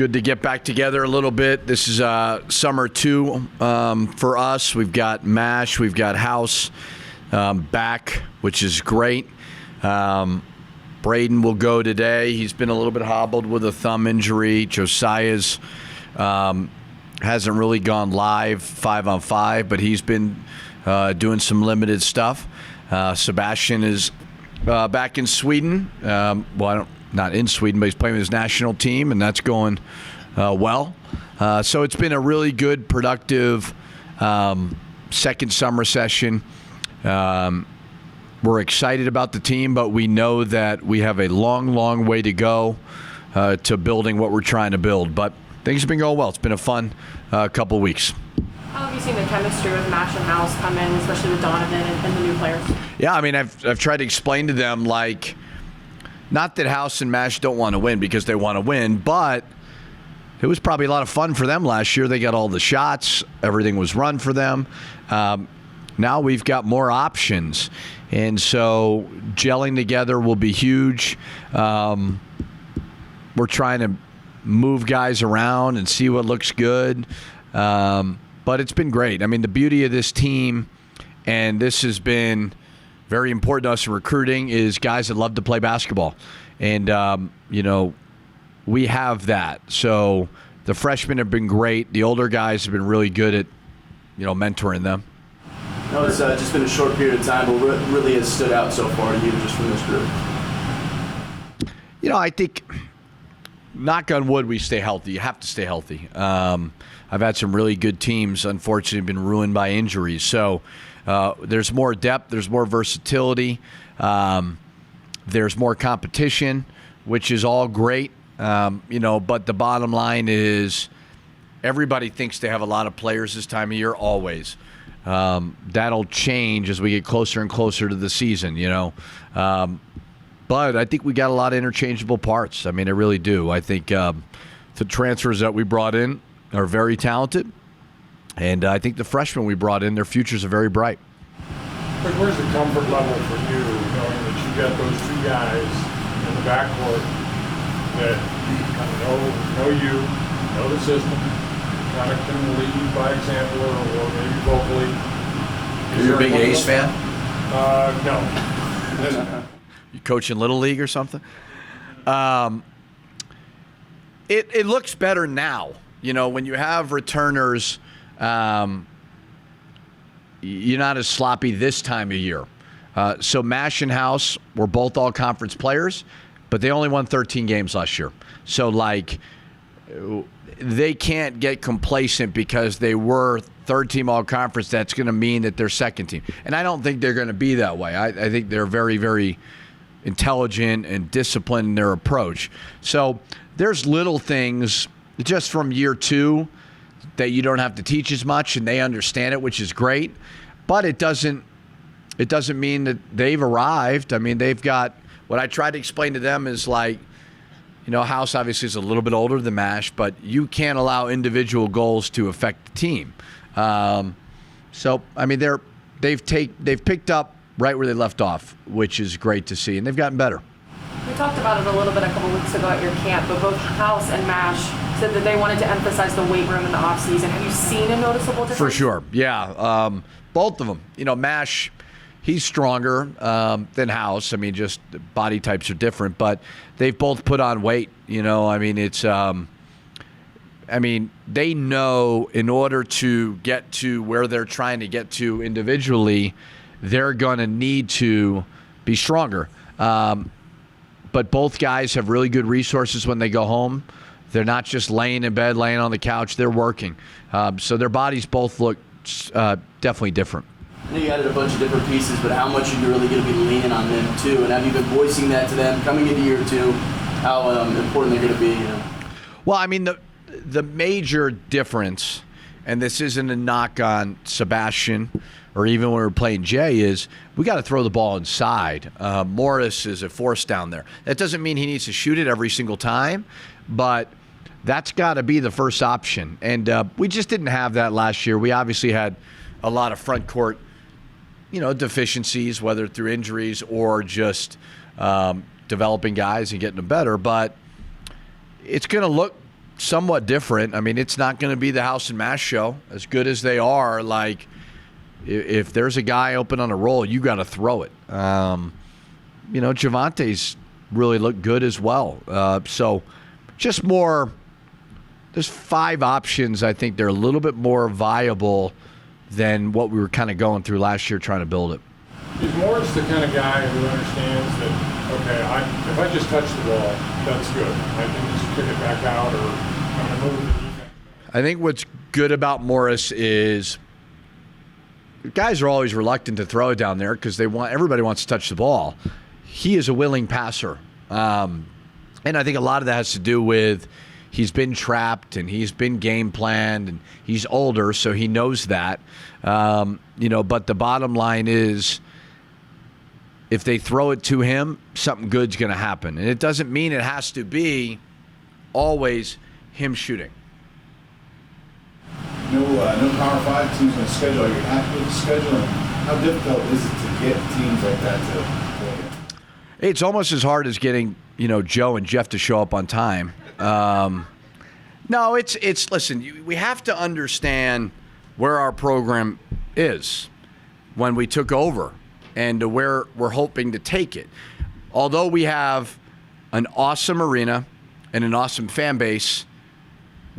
Good to get back together a little bit. This is summer 2 for us. We've got MASH, we've got House back, which is great. Braden will go today. He's been a little bit hobbled with a thumb injury. Josiah's hasn't really gone live 5-on-5, but he's been doing some limited stuff. Sebastian is back in Sweden. Not in Sweden, but he's playing with his national team, and that's going well. So it's been a really good, productive second summer session. We're excited about the team, but we know that we have a long, long way to go to building what we're trying to build. But things have been going well. It's been a fun couple of weeks. How have you seen the chemistry with MASH and House come in, especially with Donovan and the new players? Yeah, I mean, I've tried to explain to them, like, not that House and MASH don't want to win because they want to win, but it was probably a lot of fun for them last year. They got all the shots. Everything was run for them. Now we've got more options. And so gelling together will be huge. We're trying to move guys around and see what looks good. But it's been great. I mean, the beauty of this team, and this has been very important to us in recruiting, is guys that love to play basketball. And, we have that. So the freshmen have been great. The older guys have been really good at, mentoring them. No, it's just been a short period of time, but what really has stood out so far to you just from this group? I think, knock on wood, we stay healthy. You have to stay healthy. I've had some really good teams, unfortunately, been ruined by injuries. So there's more depth, there's more versatility, there's more competition, which is all great. But the bottom line is everybody thinks they have a lot of players this time of year, always. That'll change as we get closer and closer to the season, But I think we got a lot of interchangeable parts. I mean, I really do. I think the transfers that we brought in are very talented. And I think the freshmen we brought in, their futures are very bright. But where's the comfort level for you, knowing that you got those two guys in the backcourt that kind of know you, know the system, kind of can lead by example or maybe vocally? Are you a big A's fan? No. You coach in Little League or something? It looks better now. When you have returners, you're not as sloppy this time of year. So MASH and House were both all-conference players, but they only won 13 games last year. So, they can't get complacent because they were third-team all-conference. That's going to mean that they're second team. And I don't think they're going to be that way. I think they're very, very intelligent and disciplined in their approach. So there's little things just from year 2 that you don't have to teach as much, and they understand it, which is great. But it doesn't mean that they've arrived. I mean, they've got what I try to explain to them is House obviously is a little bit older than MASH, but you can't allow individual goals to affect the team. So I mean, they've picked up right where they left off, which is great to see, and they've gotten better. We talked about it a little bit a couple weeks ago at your camp, but both House and MASH said that they wanted to emphasize the weight room in the offseason. Have you seen a noticeable difference? For sure, yeah. Both of them. MASH, he's stronger than House. I mean, just body types are different, but they've both put on weight. They know in order to get to where they're trying to get to individually, they're going to need to be stronger. But both guys have really good resources when they go home. They're not just laying in bed, laying on the couch. They're working. So their bodies both look definitely different. I know you added a bunch of different pieces, but how much are you really going to be leaning on them too? And have you been voicing that to them coming into year 2, how important they're going to be? Well, I mean, the major difference, and this isn't a knock on Sebastian or even when we were playing Jay, is we got to throw the ball inside. Morris is a force down there. That doesn't mean he needs to shoot it every single time, but that's got to be the first option. And we just didn't have that last year. We obviously had a lot of front court, deficiencies, whether through injuries or just developing guys and getting them better. But it's going to look somewhat different. I mean, it's not going to be the House and Mash show. As good as they are, like, if there's a guy open on a roll, you got to throw it. Javante's really looked good as well. So just more, there's 5 options. I think they're a little bit more viable than what we were kind of going through last year trying to build it. Is Morris the kind of guy who understands that, okay, if I just touch the ball, that's good. I can just kick it back out, or I'm going to move the defense? I think what's good about Morris is guys are always reluctant to throw it down there because everybody wants to touch the ball. He is a willing passer. And I think a lot of that has to do with he's been trapped and he's been game planned and he's older, so he knows that. But the bottom line is if they throw it to him, something good's going to happen. And it doesn't mean it has to be always him shooting. No Power 5 teams on the schedule. Are you happy with the schedule? And how difficult is it to get teams like that to play? It's almost as hard as getting, Joe and Jeff to show up on time. No, listen, we have to understand where our program is when we took over and to where we're hoping to take it. Although we have an awesome arena and an awesome fan base,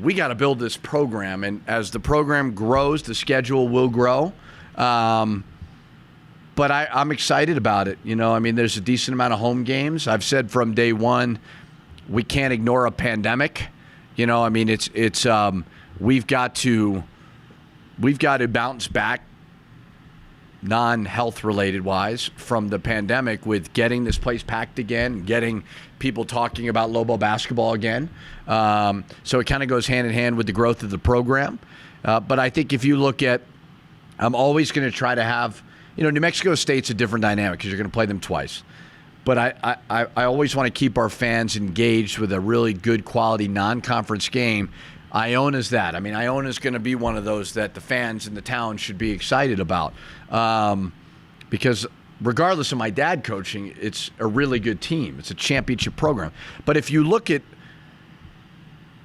we got to build this program. And as the program grows, the schedule will grow. But I'm excited about it. There's a decent amount of home games. I've said from day one, we can't ignore a pandemic. We've got to bounce back non-health related wise from the pandemic with getting this place packed again, getting people talking about Lobo basketball again. So it kind of goes hand in hand with the growth of the program. But I think if you look at, I'm always going to try to have, New Mexico State's a different dynamic because you're going to play them twice. But I always want to keep our fans engaged with a really good quality non-conference game. Iona's that. Iona's going to be one of those that the fans in the town should be excited about. Because regardless of my dad coaching, it's a really good team. It's a championship program. But if you look at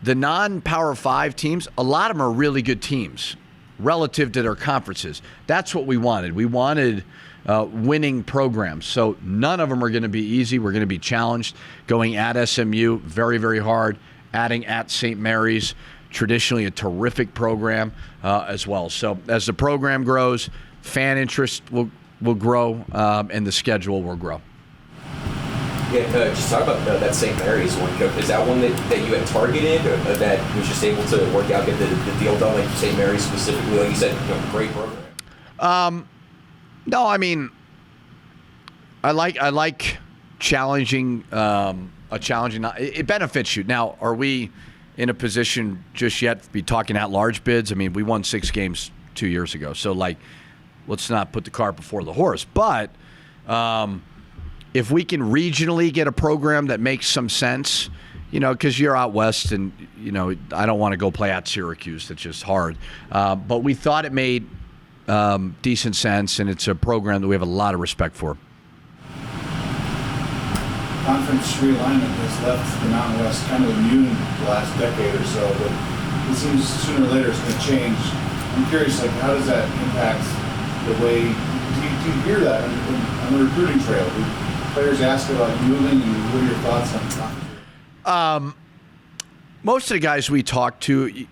the non-Power 5 teams, a lot of them are really good teams relative to their conferences. That's what we wanted. We wanted winning programs. So none of them are going to be easy. We're going to be challenged. Going at SMU, very, very hard. Adding at St. Mary's, traditionally a terrific program as well. So as the program grows, fan interest will grow, and the schedule will grow. Yeah, just talk about that St. Mary's one, Coach. Is that one that you had targeted, or that was just able to work out, get the deal done, like St. Mary's specifically? Like you said, great program. No, I like challenging. It benefits you. Now, are we in a position just yet to be talking at large bids? We won 6 games 2 years ago, so let's not put the cart before the horse. But if we can regionally get a program that makes some sense, because you're out west, and I don't want to go play at Syracuse. That's just hard. But we thought it made decent sense, and it's a program that we have a lot of respect for. Conference realignment has left the Mountain West kind of immune the last decade or so, but it seems sooner or later it's going to change. I'm curious, how does that impact the way, do you hear that on the recruiting trail? Do players ask about moving, and what are your thoughts on conference? Most of the guys we talk to,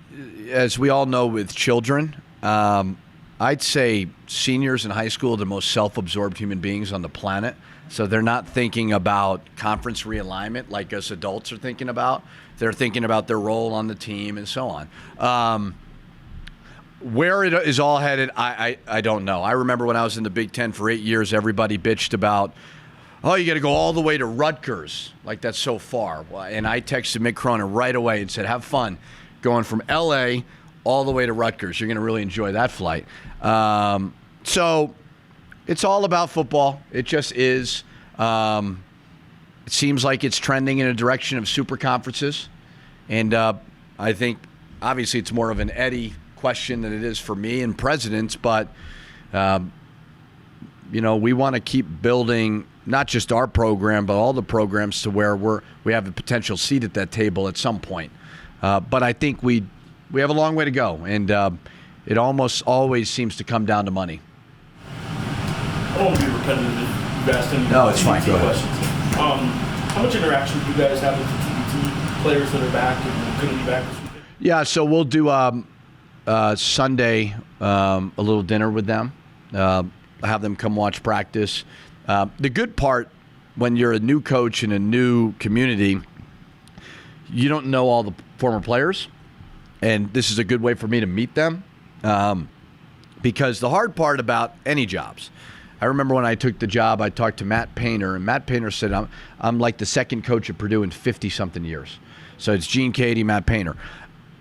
as we all know with children, I'd say seniors in high school are the most self-absorbed human beings on the planet. So they're not thinking about conference realignment like us adults are thinking about. They're thinking about their role on the team and so on. Where it is all headed, I don't know. I remember when I was in the Big Ten for 8 years, everybody bitched about, you got to go all the way to Rutgers. That's so far. And I texted Mick Cronin right away and said, have fun going from L.A. all the way to Rutgers. You're going to really enjoy that flight. So it's all about football. It just is. It seems like it's trending in a direction of super conferences. And I think, obviously, it's more of an Eddie question than it is for me and presidents. But, we want to keep building not just our program, but all the programs to where we have a potential seat at that table at some point. But I think we have a long way to go, and it almost always seems to come down to money. I won't be repetitive if you've asked any No, it's fine. Go ahead. questions. How much interaction do you guys have with the TBT players that are back and couldn't be back this weekend? Yeah, so we'll do Sunday a little dinner with them. Have them come watch practice. The good part when you're a new coach in a new community, you don't know all the former players, and this is a good way for me to meet them. Because the hard part about any jobs, I remember when I took the job, I talked to Matt Painter, and Matt Painter said, I'm like the second coach at Purdue in 50-something years. So it's Gene Cady, Matt Painter.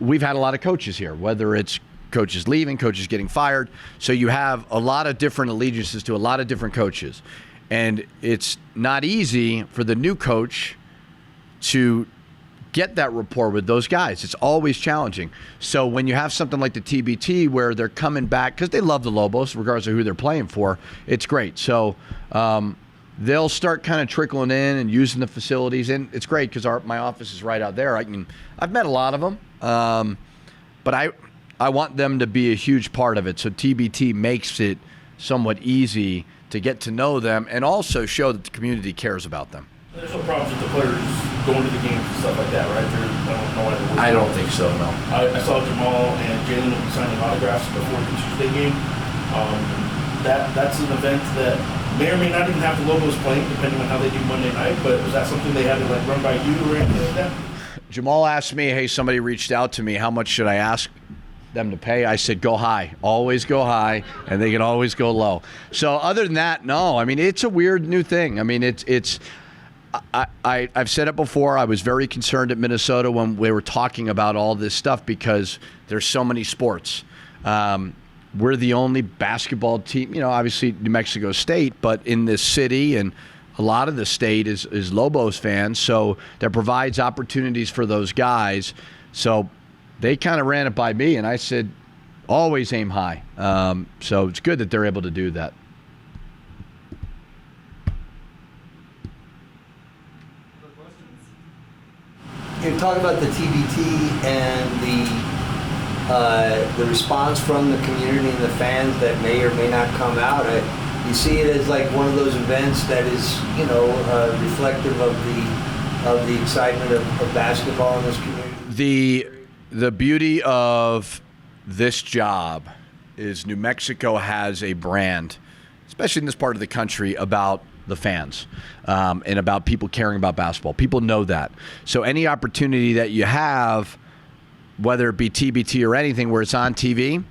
We've had a lot of coaches here, whether it's coaches leaving, coaches getting fired. So you have a lot of different allegiances to a lot of different coaches. And it's not easy for the new coach to get that rapport with those guys. It's always challenging. So when you have something like the TBT where they're coming back, because they love the Lobos, regardless of who they're playing for, it's great. So they'll start kind of trickling in and using the facilities. And it's great because my office is right out there. I've met a lot of them, but I want them to be a huge part of it. So TBT makes it somewhat easy to get to know them and also show that the community cares about them. There's no problems with the players going to the games and stuff like that, right? I don't think so, no. I saw Jamal and Jalen will be signing autographs before the Tuesday game. That's an event that may or may not even have the Lobos playing, depending on how they do Monday night. But was that something they had to run by you or anything like that? Jamal asked me, hey, somebody reached out to me, how much should I ask them to pay? I said, go high. Always go high, and they can always go low. So other than that, no. It's a weird new thing. I've said it before. I was very concerned at Minnesota when we were talking about all this stuff because there's so many sports. We're the only basketball team, obviously New Mexico State, but in this city, and a lot of the state is Lobos fans, so that provides opportunities for those guys. So they kind of ran it by me, and I said, always aim high. So it's good that they're able to do that. You talk about the TBT and the response from the community and the fans that may or may not come out. You see it as like one of those events that is, reflective of the excitement of basketball in this community. The beauty of this job is New Mexico has a brand, especially in this part of the country, about the fans and about people caring about basketball. People know that. So any opportunity that you have, whether it be TBT or anything where it's on TV,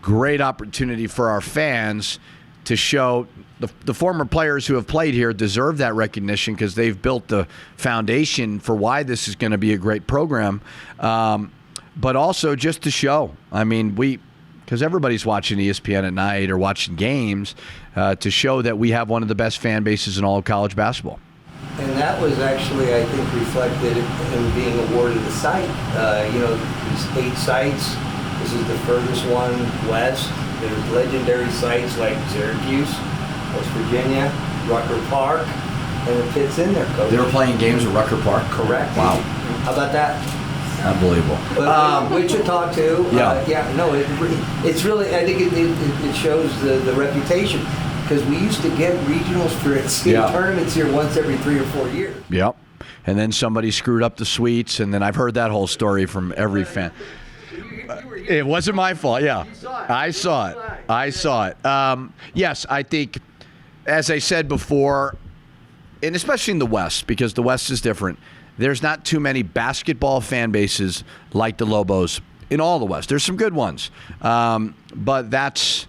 great opportunity for our fans to show the former players who have played here deserve that recognition because they've built the foundation for why this is going to be a great program. But also just to show, because everybody's watching ESPN at night or watching games, to show that we have one of the best fan bases in all of college basketball. And that was actually, I think, reflected in being awarded a site. These 8 sites. This is the furthest one west. There's legendary sites like Syracuse, West Virginia, Rucker Park, and it fits in there, Coach. They were playing games at Rucker Park? Correct. Wow. How about that? Unbelievable. But Wichita too. Yeah. It's really. I think it shows the reputation because we used to get regionals for state tournaments here once every 3 or 4 years. Yep. And then somebody screwed up the suites, and then I've heard that whole story from every fan. It wasn't my fault. Yeah, I saw it. Yes, I think, as I said before, and especially in the West, because the West is different. There's not too many basketball fan bases like the Lobos in all the West. There's some good ones, but that's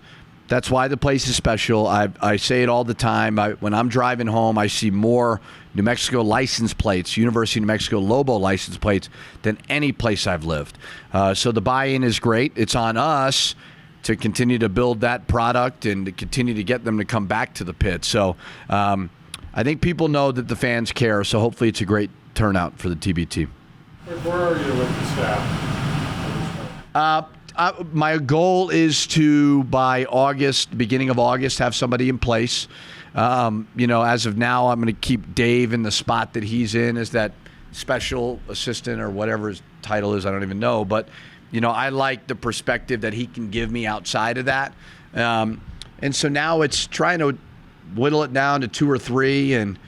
why the place is special. I say it all the time. When I'm driving home, I see more New Mexico license plates, University of New Mexico Lobo license plates, than any place I've lived. So the buy-in is great. It's on us to continue to build that product and to continue to get them to come back to the pit. So I think people know that the fans care, so hopefully it's a great turnout for the TBT. Where are you with the staff? My goal is to, by August, beginning of August, have somebody in place. As of now, I'm going to keep Dave in the spot that he's in, as that special assistant or whatever his title is. I don't even know. But, I like the perspective that he can give me outside of that. And so now it's trying to whittle it down to 2 or 3 and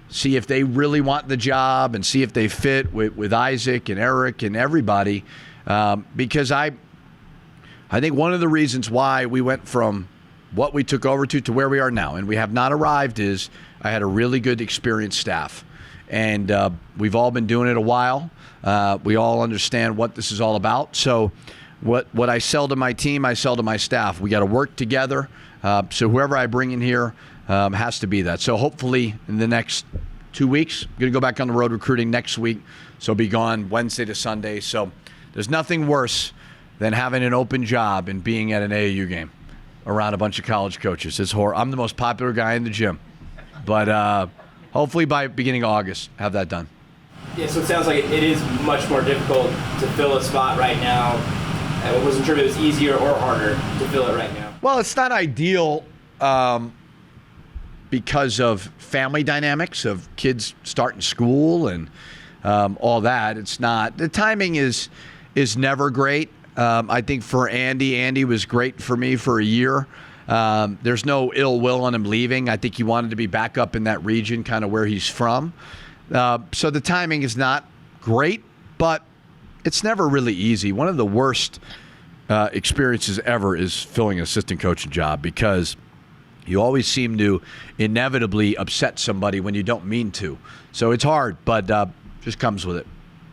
see if they really want the job and see if they fit with Isaac and Eric and everybody. Because I think one of the reasons why we went from what we took over to where we are now, and we have not arrived, is I had a really good experienced staff. And we've all been doing it a while. We all understand what this is all about. So what I sell to my team, I sell to my staff. We got to work together. So whoever I bring in here has to be that. So hopefully in the next 2 weeks, I'm going to go back on the road recruiting next week. So I'll be gone Wednesday to Sunday. So there's nothing worse than having an open job and being at an AAU game around a bunch of college coaches. It's horrible. I'm the most popular guy in the gym. But hopefully by beginning of August, have that done. Yeah, so it sounds like it is much more difficult to fill a spot right now. I wasn't sure if it was easier or harder to fill it right now. Well, it's not ideal because of family dynamics of kids starting school and all that. It's not. The timing is never great. I think for Andy was great for me for a year. There's no ill will on him leaving. I think he wanted to be back up in that region, kind of where he's from. So the timing is not great, but it's never really easy. One of the worst experiences ever is filling an assistant coaching job because you always seem to inevitably upset somebody when you don't mean to. So it's hard, but just comes with it.